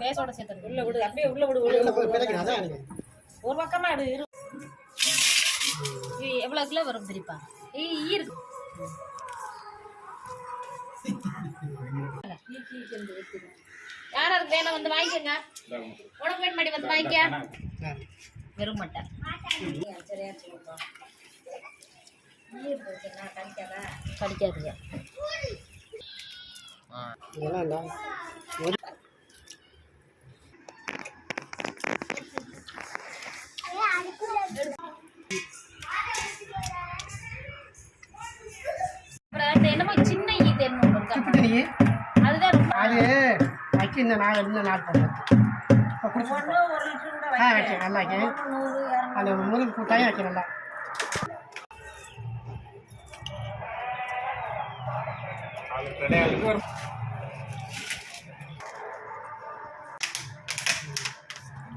பேசோட சேர்த்து உள்ள விடு, அப்படியே உள்ள விடு. ஒரு பக்கமா எடு. எவ்வளவு கிலோ வரும் தெரியுப்பா? இருக்கு. யாராருக்கு வேணும் வந்து வாங்கிக்கோங்க. உனக்கு வேணும் மாடி வந்து வாங்கிக்க. வெறும் மட்டை சரியா சொல்லுப்பா. கடிக்காதுங்க. என்னமோ சின்ன ஈ தேர்வு அதுதான் அது வைக்க இந்த நாள் நல்லா அந்த முருகை கூட்டாயும் வைக்க நல்லா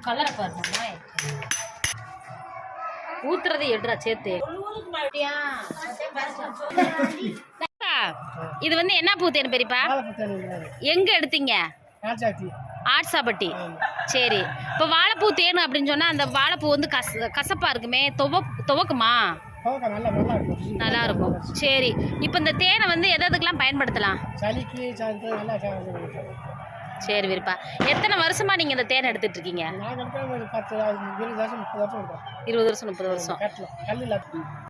கலரை பாருங்க. ஊத்துறதை எடுறா சேர்த்து. இது வந்து என்ன பூ தேன் பெரியப்பா? எங்க எடுத்தீங்க? ஆட்சாப்பட்டி. சரி, இப்போ வாழைப்பூ தேனு அப்படின்னு சொன்னா அந்த வாழைப்பூ வந்து கசப்பா இருக்குமே, துவக்குமா? நல்லா இருக்கும். சரி, இப்போ இந்த தேனை வந்து எதுக்கெல்லாம் பயன்படுத்தலாம்? சரி விருப்பா, எத்தனை வருஷமா நீங்க இந்த தேனை எடுத்துட்டு இருக்கீங்க? 20 வருஷம் 30 வருஷம்.